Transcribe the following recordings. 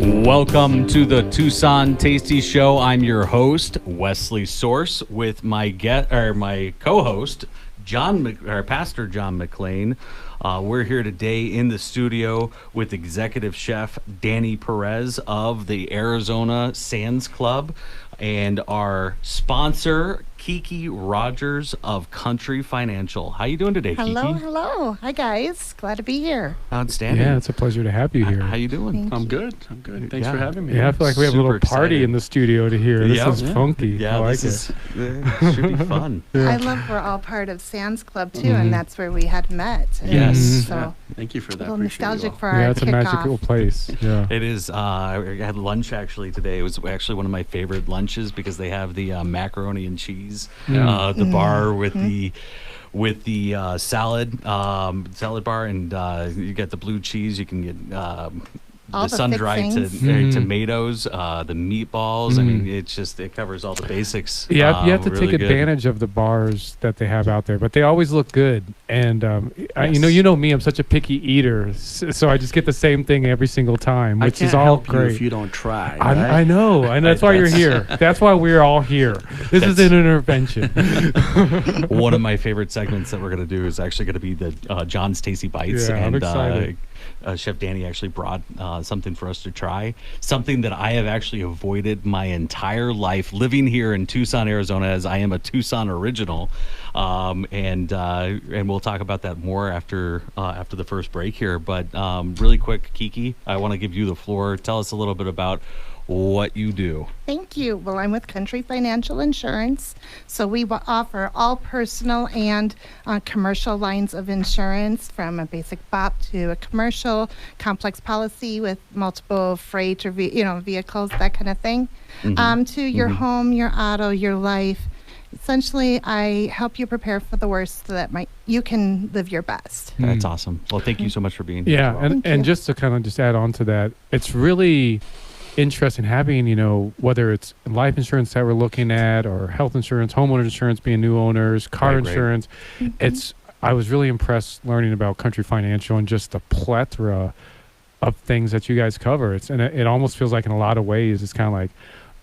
Welcome to the Tucson Tasty Show. I'm your host, Wesley Source, with my co-host, Pastor John McLean. We're here today in the studio with executive chef Danny Perez of the Arizona Sands Club and our sponsor, Kiki Rogers of Country Financial. How you doing today, Kiki? Hello. Hi, guys. Glad to be here. Outstanding. Yeah, it's a pleasure to have you here. How you doing? I'm good. Thanks for having me. Yeah, I feel like we have a little Super party excited. in the studio to hear. This is funky. Yeah, I like this it. it should be fun. I love we're all part of Sands Club, too, and that's where we had met. And Yes. So Yeah, thank you for a that. little Appreciate you nostalgic all. for our Yeah, it's a kickoff. magical place. Yeah. It is. I had lunch actually today. It was actually one of my favorite lunches because they have the macaroni and cheese, the bar with the salad bar, and you get the blue cheese. You can get All the the sun-dried fixings. tomatoes, the meatballs. I mean, it covers all the basics. Yeah, you have to really take good. advantage of the bars that they have out there, but they always look good. And you know me, I'm such a picky eater, so I just get the same thing every single time, which I can't is all help you great. if you don't try. I know, and that's why you're here. That's why we're all here. This is an intervention. One of my favorite segments that we're going to do is actually going to be the John's Tasty Bites. Yeah, I'm and excited. Chef Danny actually brought something for us to try, something that I have actually avoided my entire life living here in Tucson, Arizona, as I am a Tucson original. And we'll talk about that more after the first break here. But really quick, Kiki, I want to give you the floor. Tell us a little bit about what you do. Thank you. Well, I'm with Country Financial Insurance. So we offer all personal and commercial lines of insurance, from a basic BOP to a commercial complex policy with multiple freight or vehicles, that kind of thing, to your home, your auto, your life. Essentially, I help you prepare for the worst so that you can live your best. That's awesome. Well, thank you so much for being here. Yeah, as well. and just to kind of just add on to that, it's really interesting having, whether it's life insurance that we're looking at, or health insurance, homeowner insurance, being new owners, car insurance. I was really impressed learning about Country Financial and just the plethora of things that you guys cover. It almost feels like in a lot of ways it's kind of like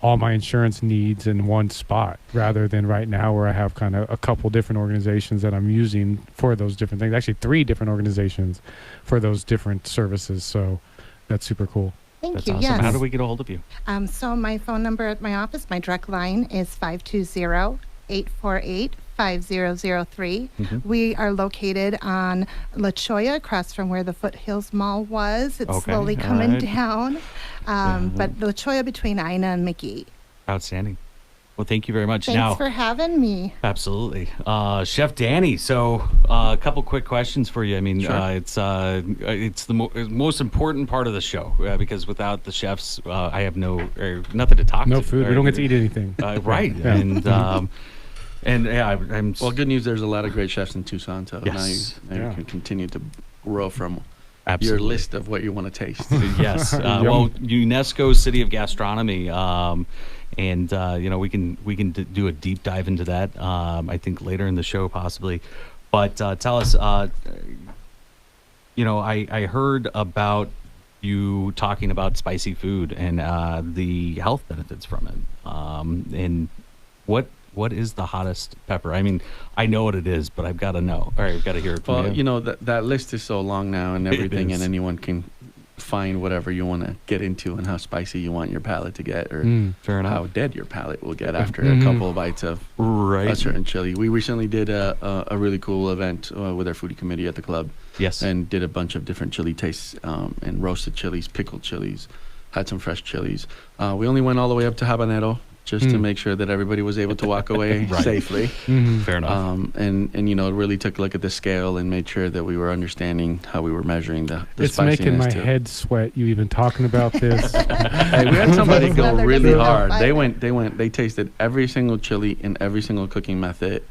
all my insurance needs in one spot, rather than right now where I have kind of a couple different organizations that I'm using for those different things. Actually, 3 different organizations for those different services. So that's super cool. Thank That's you. awesome. Yes. How do we get a hold of you? So my phone number at my office, my direct line, is 520-848-5003. We are located on La Cholla, across from where the Foothills Mall was. It's Okay, slowly all coming right. down. But La Cholla between Ina and McGee. Outstanding. Well, thank you very much. Thanks for having me. Absolutely. Chef Danny, so a couple quick questions for you. I mean, Sure. it's the most important part of the show, because without the chefs, I have nothing to talk No to. food. We don't get to eat anything. Right. Yeah. And I'm Well, good news. There's a lot of great chefs in Tucson, so Yes. now you can continue to grow from absolutely. your list of what you want to taste. Yes. Well, UNESCO City of Gastronomy, and we can do a deep dive into that. I think later in the show possibly. But tell us, I heard about you talking about spicy food and the health benefits from it. And what is the hottest pepper? I mean, I know what it is, but I've got to know. All right, I've got to hear it from Well, you. that list is so long now and everything, is. and anyone can find whatever you want to get into and how spicy you want your palate to get, or Fair enough. how dead your palate will get after a couple of bites of Right. a certain chili. We recently did a really cool event with our foodie committee at the club, Yes. and did a bunch of different chili tastes, and roasted chilies, pickled chilies, had some fresh chilies. We only went all the way up to habanero, just to make sure that everybody was able to walk away Right. safely. Fair enough. And really took a look at the scale and made sure that we were understanding how we were measuring the It's spiciness making my too. head sweat, you even talking about this. Hey, we had somebody go Another really different hard. flavor. They tasted every single chili in every single cooking method,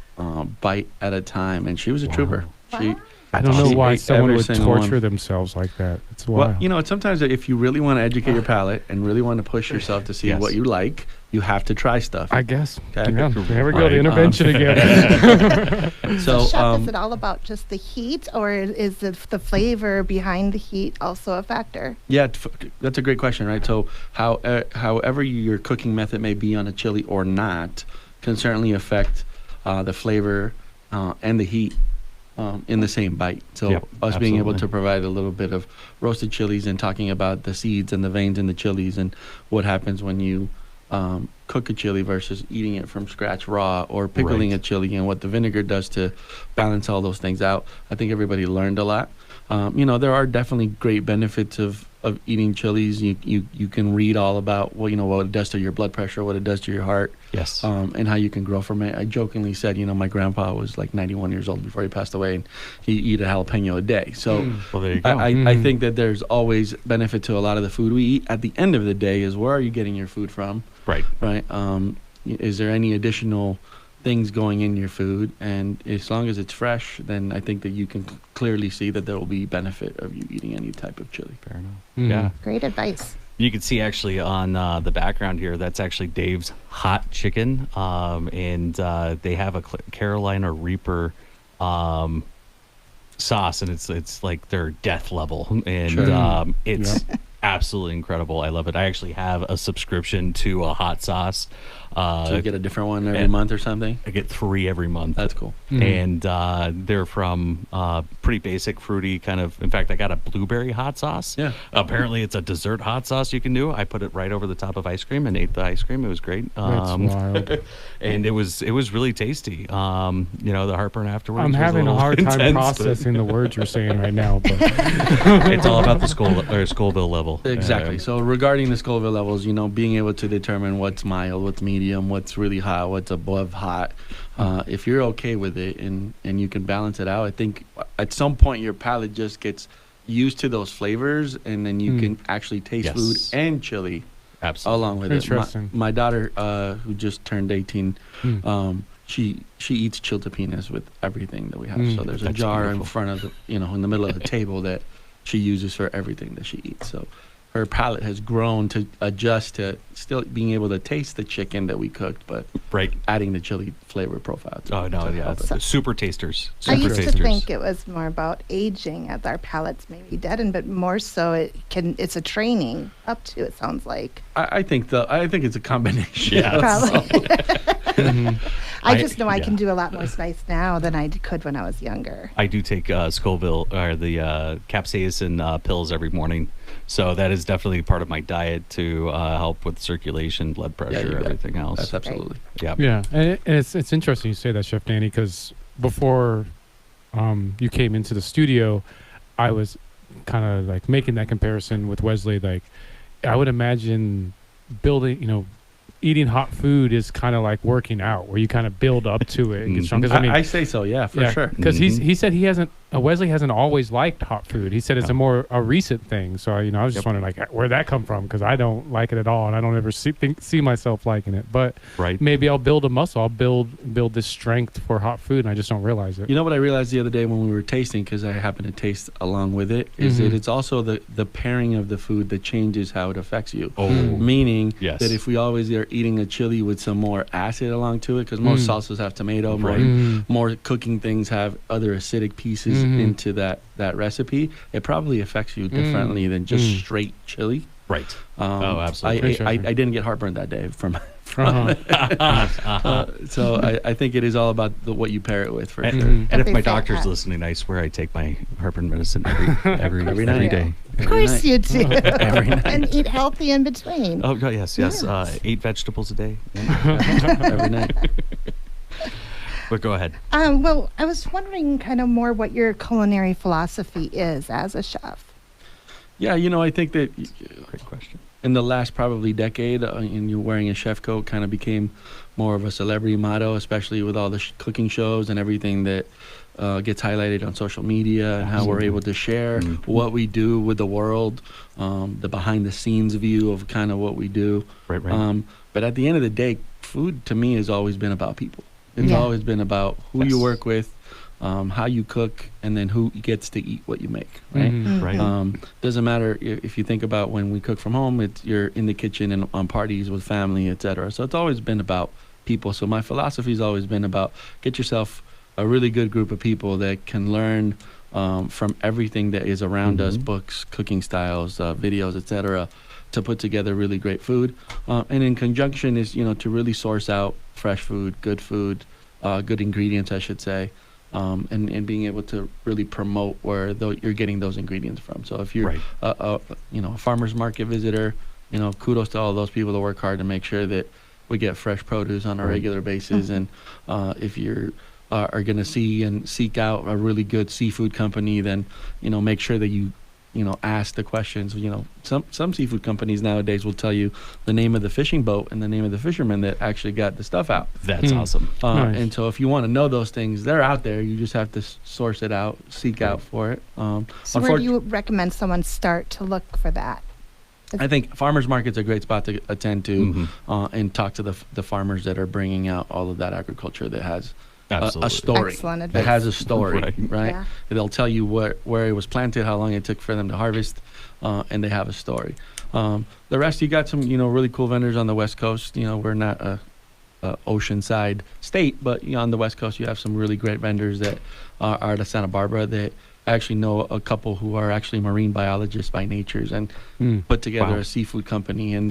bite at a time, and she was a trooper. She Wow. I don't know She why ate someone every would single torture one. themselves like that. It's wild. Well, sometimes if you really want to educate your palate and really want to push yourself to see Yes. what you like, you have to try stuff. I guess. Okay. Yeah, there we go. Right. The intervention again. So Chef, is it all about just the heat, or is it the flavor behind the heat also a factor? yeah, that's a great question, right? So however your cooking method may be on a chili or not can certainly affect the flavor and the heat in the same bite. So Yep, us being able absolutely. to provide a little bit of roasted chilies and talking about the seeds and the veins in the chilies and what happens when you cook a chili versus eating it from scratch raw, or pickling Right. a chili, and what the vinegar does to balance all those things out. I think everybody learned a lot. There are definitely great benefits of eating chilies. You can read all about what it does to your blood pressure, what it does to your heart, Yes. and how you can grow from it. I jokingly said, my grandpa was like 91 years old before he passed away, and he eat a jalapeno a day. So Well, there you go. I think that there's always benefit to a lot of the food we eat. At the end of the day, is where are you getting your food from? Right. Right? Is there any additional things going in your food? And as long as it's fresh, then I think that you can clearly see that there will be benefit of you eating any type of chili. Fair enough. Mhm. Yeah. Great advice. You can see actually on the background here, that's actually Dave's hot chicken. And they have a Carolina Reaper sauce, and it's like their death level. And Sure. it's absolutely incredible. I love it. I actually have a subscription to a hot sauce. So you get a different one every and- month or something? I get 3 every month. That's cool. And they're from pretty basic, fruity kind of. In fact, I got a blueberry hot sauce. Yeah. Apparently, it's a dessert hot sauce you can do. I put it right over the top of ice cream and ate the ice cream. It was great. That's wild. And it was really tasty. The heartburn afterwards. I'm was having a little hard time intense, but processing the words you're saying right now. But It's all about the Scoville level. Exactly. So regarding the Scoville levels, being able to determine what's mild, what's medium, what's really hot, what's above hot. If you're okay with it and you can balance it out, I think at some point your palate just gets used to those flavors, and then you can actually taste Yes. food and chili Absolutely. along with it. Interesting. My daughter, who just turned 18, she eats chiltepinas with everything that we have. So there's a That's jar in beautiful. front of in the middle of the table that she uses for everything that she eats. So her palate has grown to adjust to still being able to taste the chicken that we cooked, but Right. adding the chili flavor profile. Oh, no, to yeah. help it. Super tasters. I Super used tasters. to think it was more about aging as our palates maybe deaden, but more so it's a training up to, it sounds like. I think it's a combination. Yeah. Probably. I I- just know I yeah. can do a lot more spice now than I could when I was younger. I do take Scoville or the capsaicin pills every morning, so that is definitely part of my diet to help with circulation, blood Yeah, pressure, you got it. everything else. That's absolutely. Yeah. yeah, and it's interesting you say that, Chef Danny, because before you came into the studio, I was kind of like making that comparison with Wesley. Like, I would imagine building, eating hot food is kind of like working out, where you kind of build up to it and get strong. 'Cause, I say so, yeah, for sure. Because he said Wesley hasn't always liked hot food. He said it's a recent thing. So I was just wondering like where'd that come from, because I don't like it at all, and I don't ever see myself liking it. But Right. maybe I'll build a muscle. I'll build this strength for hot food, and I just don't realize it. You know what I realized the other day when we were tasting, because I happen to taste along with it, is that it's also the pairing of the food that changes how it affects you. Oh. Meaning Yes. that if we always are eating a chili with some more acid along to it, because most salsas have tomato, Right. more cooking things have other acidic pieces into that recipe, it probably affects you differently than just straight chili. Right. Oh, absolutely. I didn't get heartburn that day from Uh-huh. so I think it is all about what you pair it with for And, sure. and if They my say doctor's that. listening, I swear I take my heartburn medicine every Every night. day. Of course you do. Every night. And eat healthy in between. Oh, yes. 8 vegetables a day. Every night. But go ahead. Well, I was wondering kind of more what your culinary philosophy is as a chef. Yeah, I think that Great question. in the last probably decade, and you wearing a chef coat kind of became more of a celebrity motto, especially with all the cooking shows and everything that gets highlighted on social media, and how we're able to share what we do with the world, the behind the scenes view of kind of what we do. Right, right. But at the end of the day, food to me has always been about people. It's Yeah. always been about who you Yes. work with, how you cook, and then who gets to eat what you make, right? Right. Doesn't matter if you think about when we cook from home, you're in the kitchen and on parties with family, etc. So it's always been about people. So my philosophy has always been about get yourself a really good group of people that can learn from everything that is around us, books, cooking styles, videos, etc., to put together really great food. And in conjunction is, to really source out fresh food, good ingredients, I should say. And being able to really promote where you're getting those ingredients from. So if you're a farmer's market visitor, kudos to all those people that work hard to make sure that we get fresh produce on a regular basis. And if you're are going to see and seek out a really good seafood company, then make sure that you ask the questions. Some seafood companies nowadays will tell you the name of the fishing boat and the name of the fisherman that actually got the stuff out. That's awesome. Nice. And so if you want to know those things, they're out there. You just have to source it out, seek out for it. So where do you recommend someone start to look for that? I think farmers market's a great spot to attend to and talk to the farmers that are bringing out all of that agriculture that has a story. Excellent advice. That has a story, right? Yeah. They'll tell you where it was planted, how long it took for them to harvest, and they have a story. The rest, you got some, really cool vendors on the West Coast. We're not a oceanside state, but on the West Coast, you have some really great vendors that are out of Santa Barbara that I actually know a couple who are actually marine biologists by natures and put together a seafood company, and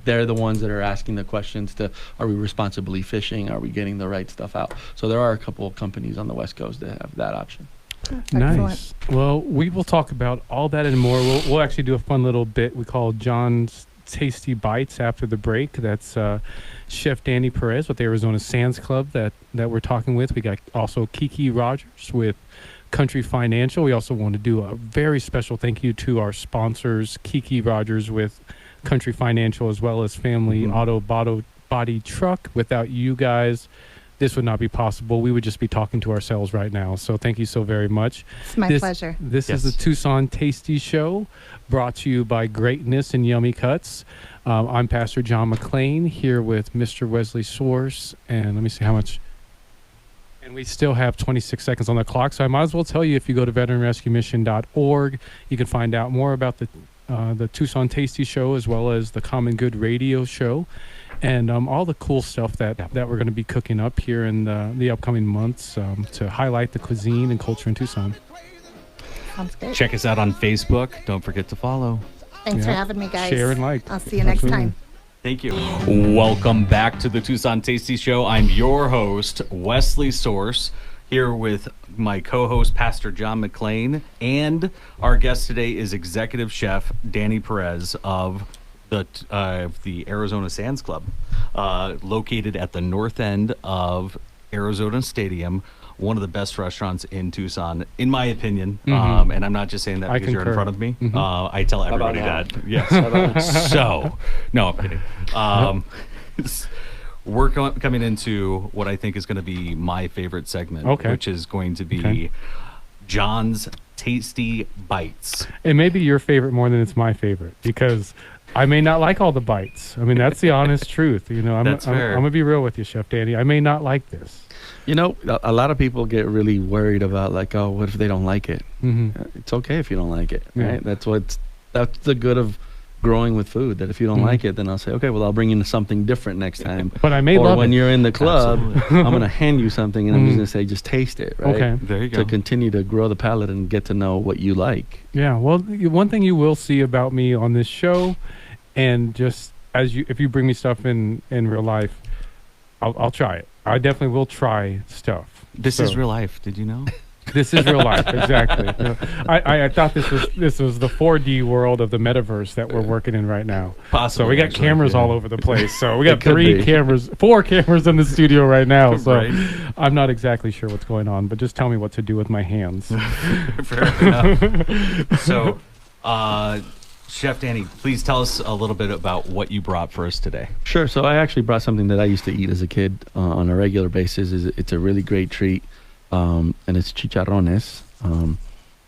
they're the ones that are asking the questions to, are we responsibly fishing? Are we getting the right stuff out? So there are a couple of companies on the West Coast that have that option. Nice. Well, we will talk about all that and more. We'll actually do a fun little bit we call John's Tasty Bites after the break. That's Chef Danny Perez with Arizona Sands Club that we're talking with. We got also Kiki Rogers with Country Financial. We also want to do a very special thank you to our sponsors, Kiki Rogers with Country Financial, as well as Family Auto Body Truck. Without you guys, this would not be possible. We would just be talking to ourselves right now. So thank you so very much. It's my pleasure. This is the Tucson Tasty Show, brought to you by Greatness and Yummy Cuts. I'm Pastor John McClain here with Mr. Wesley Source. And let me see how much. And we still have 26 seconds on the clock, so I might as well tell you, if you go to veteranrescuemission.org, you can find out more about the Tucson Tasty Show, as well as the Common Good Radio Show, and all the cool stuff that we're going to be cooking up here in the upcoming months to highlight the cuisine and culture in Tucson. Sounds good. Check us out on Facebook. Don't forget to follow. Thanks for having me, guys. Share and like. I'll see you next time. Thank you. Welcome back to the Tucson Tasty Show. I'm your host, Wesley Source, here with my co-host, Pastor John McClain, and our guest today is Executive Chef Danny Perez of the Arizona Sands Club, located at the north end of Arizona Stadium. One of the best restaurants in Tucson, in my opinion. And I'm not just saying that because you're in front of me. I tell everybody that. Yes. So, no, I'm kidding. We're coming into what I think is going to be my favorite segment, which is going to be John's Tasty Bites. It may be your favorite more than it's my favorite, because I may not like all the bites. I mean, that's the honest truth. I'm going to be real with you, Chef Danny. I may not like this. A lot of people get really worried about, like, oh, what if they don't like it? It's okay if you don't like it, right? That's the good of growing with food, that if you don't like it, then I'll say, okay, well, I'll bring you something different next time. But I may love it. Or when you're in the club, I'm going to hand you something, and I'm just going to say, just taste it, right? Okay. There you go. To continue to grow the palate and get to know what you like. Yeah, well, one thing you will see about me on this show, and just if you bring me stuff in real life, I'll try it. I definitely will try stuff. This is real life. Did you know? This is real life, exactly. I thought this was the 4D world of the metaverse that we're working in right now. Possibly. So we got cameras all over the place. So we got 4 cameras in the studio right now. So I'm not exactly sure what's going on, but just tell me what to do with my hands. Fair enough. So, Chef Danny, please tell us a little bit about what you brought for us today. Sure. So I actually brought something that I used to eat as a kid on a regular basis. It's a really great treat, and it's chicharrones.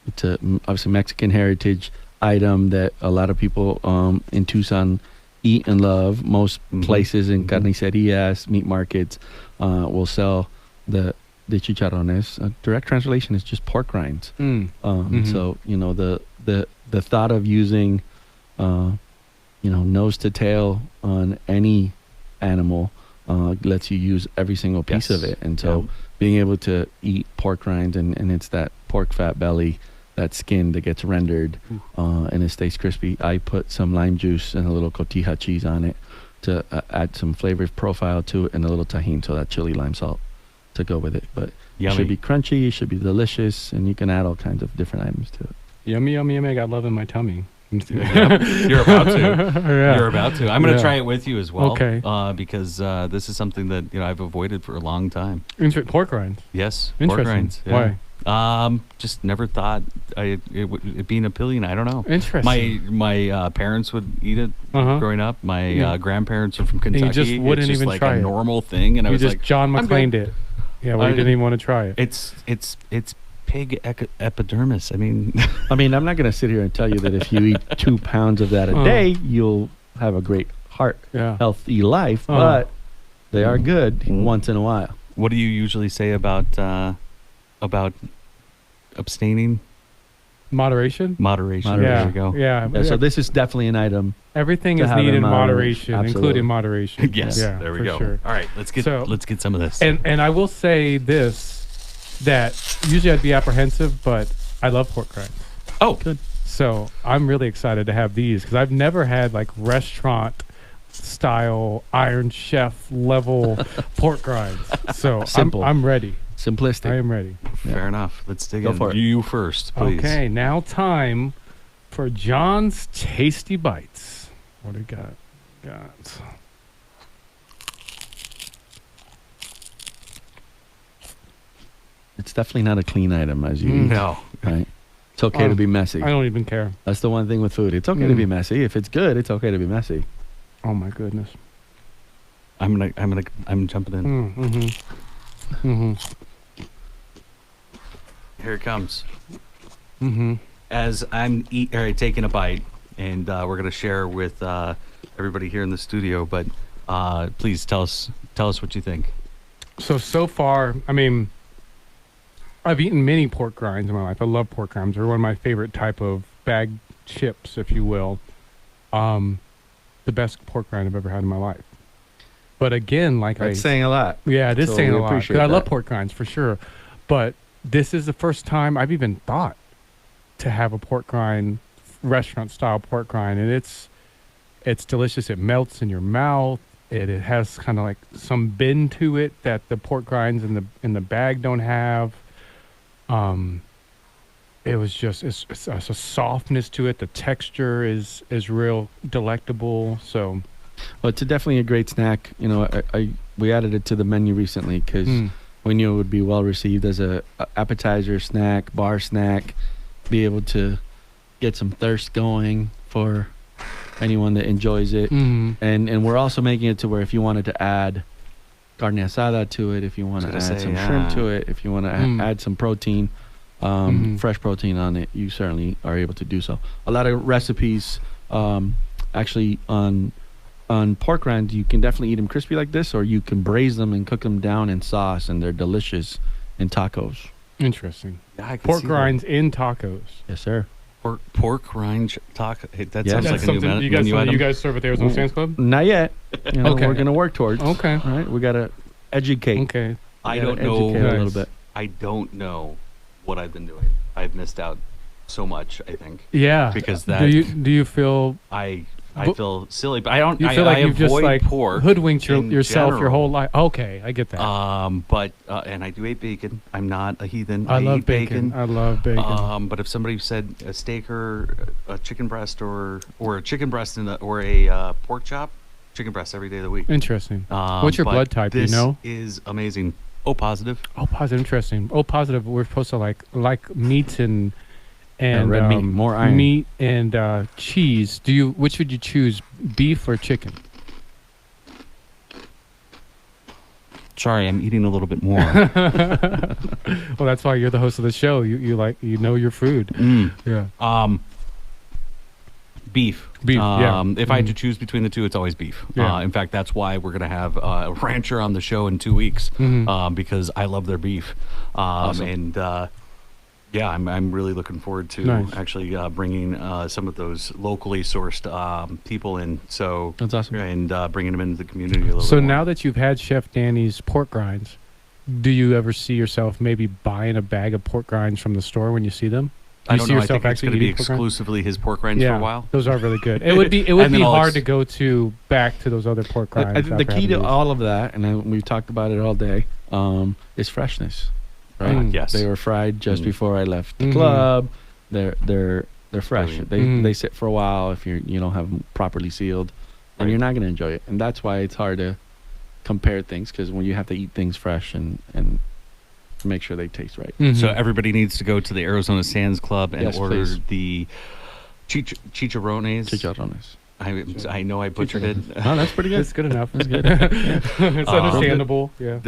It's obviously Mexican heritage item that a lot of people in Tucson eat and love. Most places in carnicerias, meat markets, will sell the de chicharrones. Direct translation is just pork rinds. So the thought of using nose to tail on any animal lets you use every single piece of it. And so being able to eat pork rinds and it's that pork fat belly, that skin that gets rendered and it stays crispy. I put some lime juice and a little cotija cheese on it to add some flavor profile to it, and a little tahini, so that chili lime salt to go with it. But it should be crunchy, it should be delicious, and you can add all kinds of different items to it. Yummy, yummy, yummy. I got love in my tummy. You're about to. Yeah. You're about to. I'm going to try it with you as well. Okay. Because this is something that I've avoided for a long time. Pork rinds. Yes. Pork Interesting. rinds. Yeah. Why? Just never thought it being appealing. I don't know. Interesting. My parents would eat it growing up. My grandparents are from Kentucky. And you just wouldn't it's just even like try a it. normal thing, and I was like, John McClained it. Yeah, well, you didn't even want to try it. It's pig epidermis. I mean, I'm not going to sit here and tell you that if you eat 2 pounds of that a day, you'll have a great heart, healthy life. But they are good once in a while. What do you usually say about abstaining? Moderation. There we go. Yeah. So this is definitely an item. Everything is needed in moderation, including moderation. Yes. Yeah, there we go. Sure. All right. Let's get some of this. And I will say this, that usually I'd be apprehensive, but I love pork rinds. Oh, good. So I'm really excited to have these because I've never had like restaurant style Iron Chef level pork rinds. So Simple. I'm ready. Simplistic. I am ready. Fair enough. Let's dig Go in. for it. You first, please. Okay, now time for John's Tasty Bites. What do we got? It's definitely not a clean item as you eat. No. Right? It's okay to be messy. I don't even care. That's the one thing with food. It's okay to be messy. If it's good, it's okay to be messy. Oh my goodness. I'm jumping in. Here it comes. As I'm taking a bite, and we're gonna share with everybody here in the studio. But please tell us what you think. So far, I've eaten many pork rinds in my life. I love pork rinds. They're one of my favorite type of bag chips, if you will. The best pork rind I've ever had in my life. But again, That's saying a lot. Yeah, it is So saying we a lot. 'Cause appreciate I love that. pork rinds for sure. But this is the first time I've even thought to have a pork rind, restaurant style pork rind, and it's delicious. It melts in your mouth. It has kind of like some bend to it that the pork rinds in the bag don't have. It was just it's a softness to it. The texture is real delectable. So, Well, it's definitely a great snack. We added it to the menu recently because we knew it would be well received as a appetizer snack, bar snack, be able to get some thirst going for anyone that enjoys it. And we're also making it to where if you wanted to add carne asada to it, if you want to add some shrimp to it, if you want to add some protein, fresh protein on it, you certainly are able to do so. A lot of recipes actually on pork rinds, you can definitely eat them crispy like this, or you can braise them and cook them down in sauce, and they're delicious in tacos. Interesting. Yeah, I can Pork see rinds in tacos. Yes, sir. Pork rind taco. Hey, that Yeah. sounds That's like a new something menu item. you guys serve at the Arizona Sam's Club? Not yet. Okay. We're gonna work towards. Okay. All right, we gotta educate. Okay. I We gotta don't know. educate a little bit. I don't know what I've been doing. I've missed out so much. I think Yeah. because that do you feel I But- feel silly, but I don't. you feel like I you've just avoid like pork hoodwinked in yourself your general. whole life? Okay, I get that. But and I do eat bacon. I'm not a heathen. I love eat bacon. I love bacon. But if somebody said a steak or a chicken breast or a chicken breast or a pork chop, chicken breast every day of the week. Interesting. What's your But blood type? Do you This know? is amazing. O positive. Oh, positive. Interesting. Oh, positive. We're supposed to like meats and red meat, more iron. meat and cheese. Which would you choose, beef or chicken? Sorry, I'm eating a little bit more. Well, that's why you're the host of the show. You know your food. Yeah. Beef. Beef, yeah. If I had to choose between the two, it's always beef. Yeah. In fact, that's why we're going to have a rancher on the show in 2 weeks, because I love their beef. Awesome. And yeah, I'm really looking forward to Nice. actually bringing some of those locally sourced people in. So That's awesome. And bringing them into the community a little So bit more. now that you've had Chef Danny's pork rinds, do you ever see yourself maybe buying a bag of pork rinds from the store when you see them? I You don't see know. I yourself think it's actually going to be eating pork rinds? exclusively his pork rinds for a while. Those are really good. It would be And then I'll hard to go to back to those other pork rinds. I think the after key having to these. all of that, and we've talked about it all day, is freshness. Right? Yes. They were fried just Mm. before I left the Mhm. club. They're fresh. Brilliant. They sit for a while if you don't have them properly sealed, and Right. you're not going to enjoy it. And that's why it's hard to compare things, because when you have to eat things fresh and make sure they taste right. Mhm. So everybody needs to go to the Arizona Sands Club and Yes, order please. the chicharrones. Chicharrones. I know I butchered it. Oh, that's pretty good. It's good enough. It's good. It's understandable. Yeah.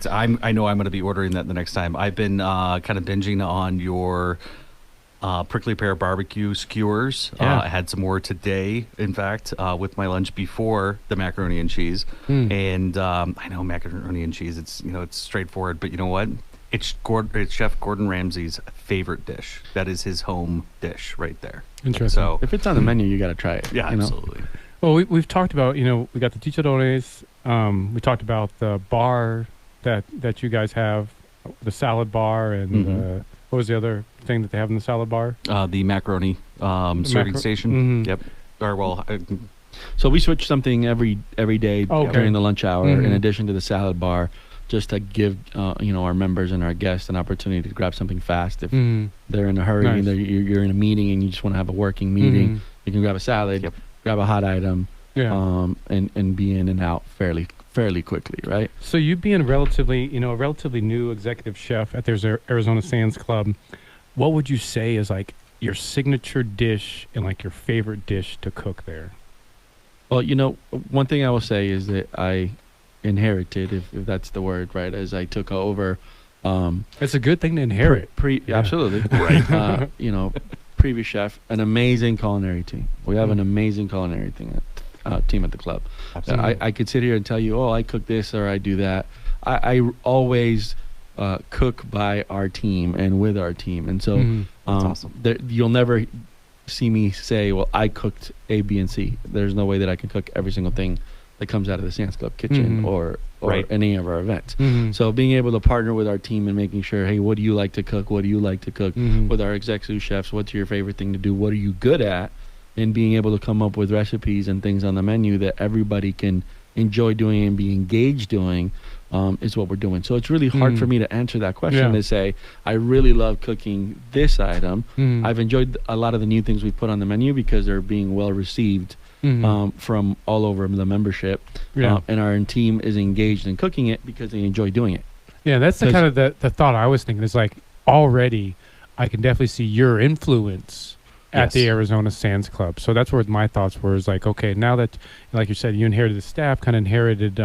I know I'm going to be ordering that the next time. I've been kind of binging on your prickly pear barbecue skewers. Yeah. I had some more today, in fact, with my lunch before the macaroni and cheese. Mm. And I know macaroni and cheese. It's it's straightforward, but you know what? It's Chef Gordon Ramsay's favorite dish. That is his home dish right there. Interesting. So If it's on the menu, you got to try it. yeah, you know? absolutely. Well, we've talked about, we got the chicharrones. We talked about the bar that you guys have, the salad bar, and Mhm. what was the other thing that they have in the salad bar? The macaroni serving station. Mhm. Yep. Or well, So we switch something every day Okay. during the lunch hour, in Mhm. addition to the salad bar, just to give our members and our guests an opportunity to grab something fast. If Mm. they're in a hurry, Nice. you're in a meeting and you just want to have a working meeting, Mhm. you can grab a salad, Yep. grab a hot item, Yeah. and be in and out fairly quickly, right? So you being a relatively new executive chef at there's Arizona Sands Club, what would you say is like your signature dish and like your favorite dish to cook there? Well, one thing I will say is that I inherited, if that's the word, right, as I took over. It's a good thing to inherit. Yeah. Absolutely. Right. Previous chef, an amazing culinary team. We have an amazing culinary team at the club. absolutely. I could sit here and tell you, I cook this or I do that. I always cook by our team and with our team. And so Mhm. That's awesome. you'll never see me say, well, I cooked A, B, and C. There's no way that I can cook every single thing that comes out of the Sands Club kitchen Mhm. or Right. any of our events. Mhm. So being able to partner with our team and making sure, hey, what do you like to cook? What do you like to cook? Mhm. With our exec sous chefs, what's your favorite thing to do? What are you good at? And being able to come up with recipes and things on the menu that everybody can enjoy doing and be engaged doing is what we're doing. So it's really hard Mm. for me to answer that question Yeah. to say, I really love cooking this item. Mhm. I've enjoyed a lot of the new things we've put on the menu because they're being well received Mhm. from all over the membership. Yeah. And our team is engaged in cooking it because they enjoy doing it. Yeah, that's the 'Cause- kind of the thought I was thinking. Is like already, I can definitely see your influence at the Yes. Arizona Sands Club. So that's where my thoughts were. Is like, okay, now that, like you said, you inherited the staff, kind of inherited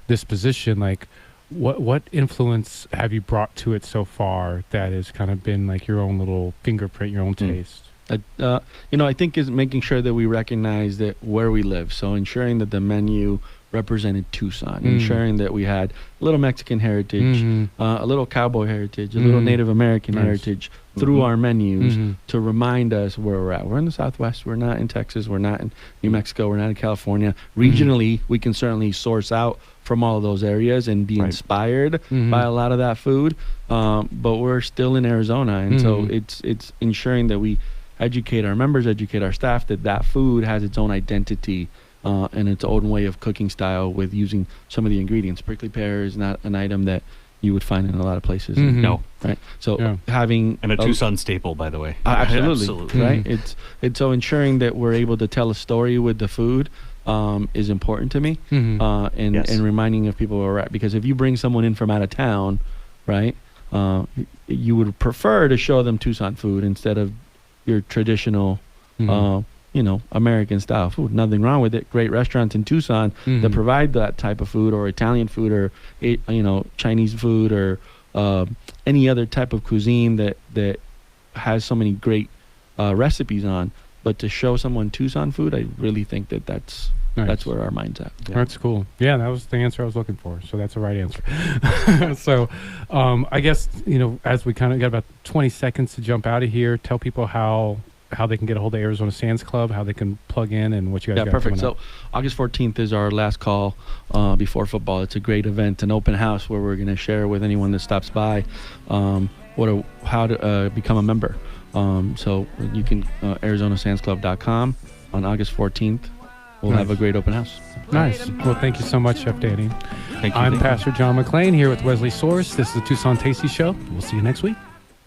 this position. Like, what influence have you brought to it so far that has kind of been like your own little fingerprint, your own taste? I think is making sure that we recognize that where we live. So ensuring that the menu represented Tucson, ensuring that we had a little Mexican heritage, Mhm. a little cowboy heritage, a little Mhm. Native American Nice. heritage through Mhm. our menus Mhm. to remind us where we're at. We're in the Southwest. We're not in Texas. We're not in New Mexico. We're not in California. Regionally, we can certainly source out from all of those areas and be Right. inspired Mhm. by a lot of that food. But we're still in Arizona, and so Mhm. it's ensuring that we educate our members, educate our staff that food has its own identity and its own way of cooking style with using some of the ingredients. Prickly pear is not an item that you would find in a lot of places. Mhm. No. Right. So Yeah. having And a Tucson staple, by the way. absolutely, right. Mhm. It's so ensuring that we're able to tell a story with the food is important to me. Mhm. And Yes. reminding of people where we're at, because if you bring someone in from out of town, right, you would prefer to show them Tucson food instead of your traditional Mhm. American style food. Nothing wrong with it. Great restaurants in Tucson that Mhm. provide that type of food, or Italian food, or Chinese food, or any other type of cuisine that has so many great recipes on. but to show someone Tucson food, I really think that that's where our mind's at. Yeah. That's cool. Yeah, that was the answer I was looking for. So that's the right answer. So I guess, as we kind of got about 20 seconds to jump out of here, tell people how they can get a hold of Arizona Sands Club, how they can plug in, and what you guys got perfect. coming So August 14th is our last call before football. It's a great event, an open house where we're going to share with anyone that stops by how to become a member. So you can ArizonaSandsClub.com on August 14th. We'll have a great open house. Nice. Well, thank you so much, Chef Danny. Thank you. I'm Pastor John McClain here with Wesley Source. This is the Tucson Tasty Show. We'll see you next week.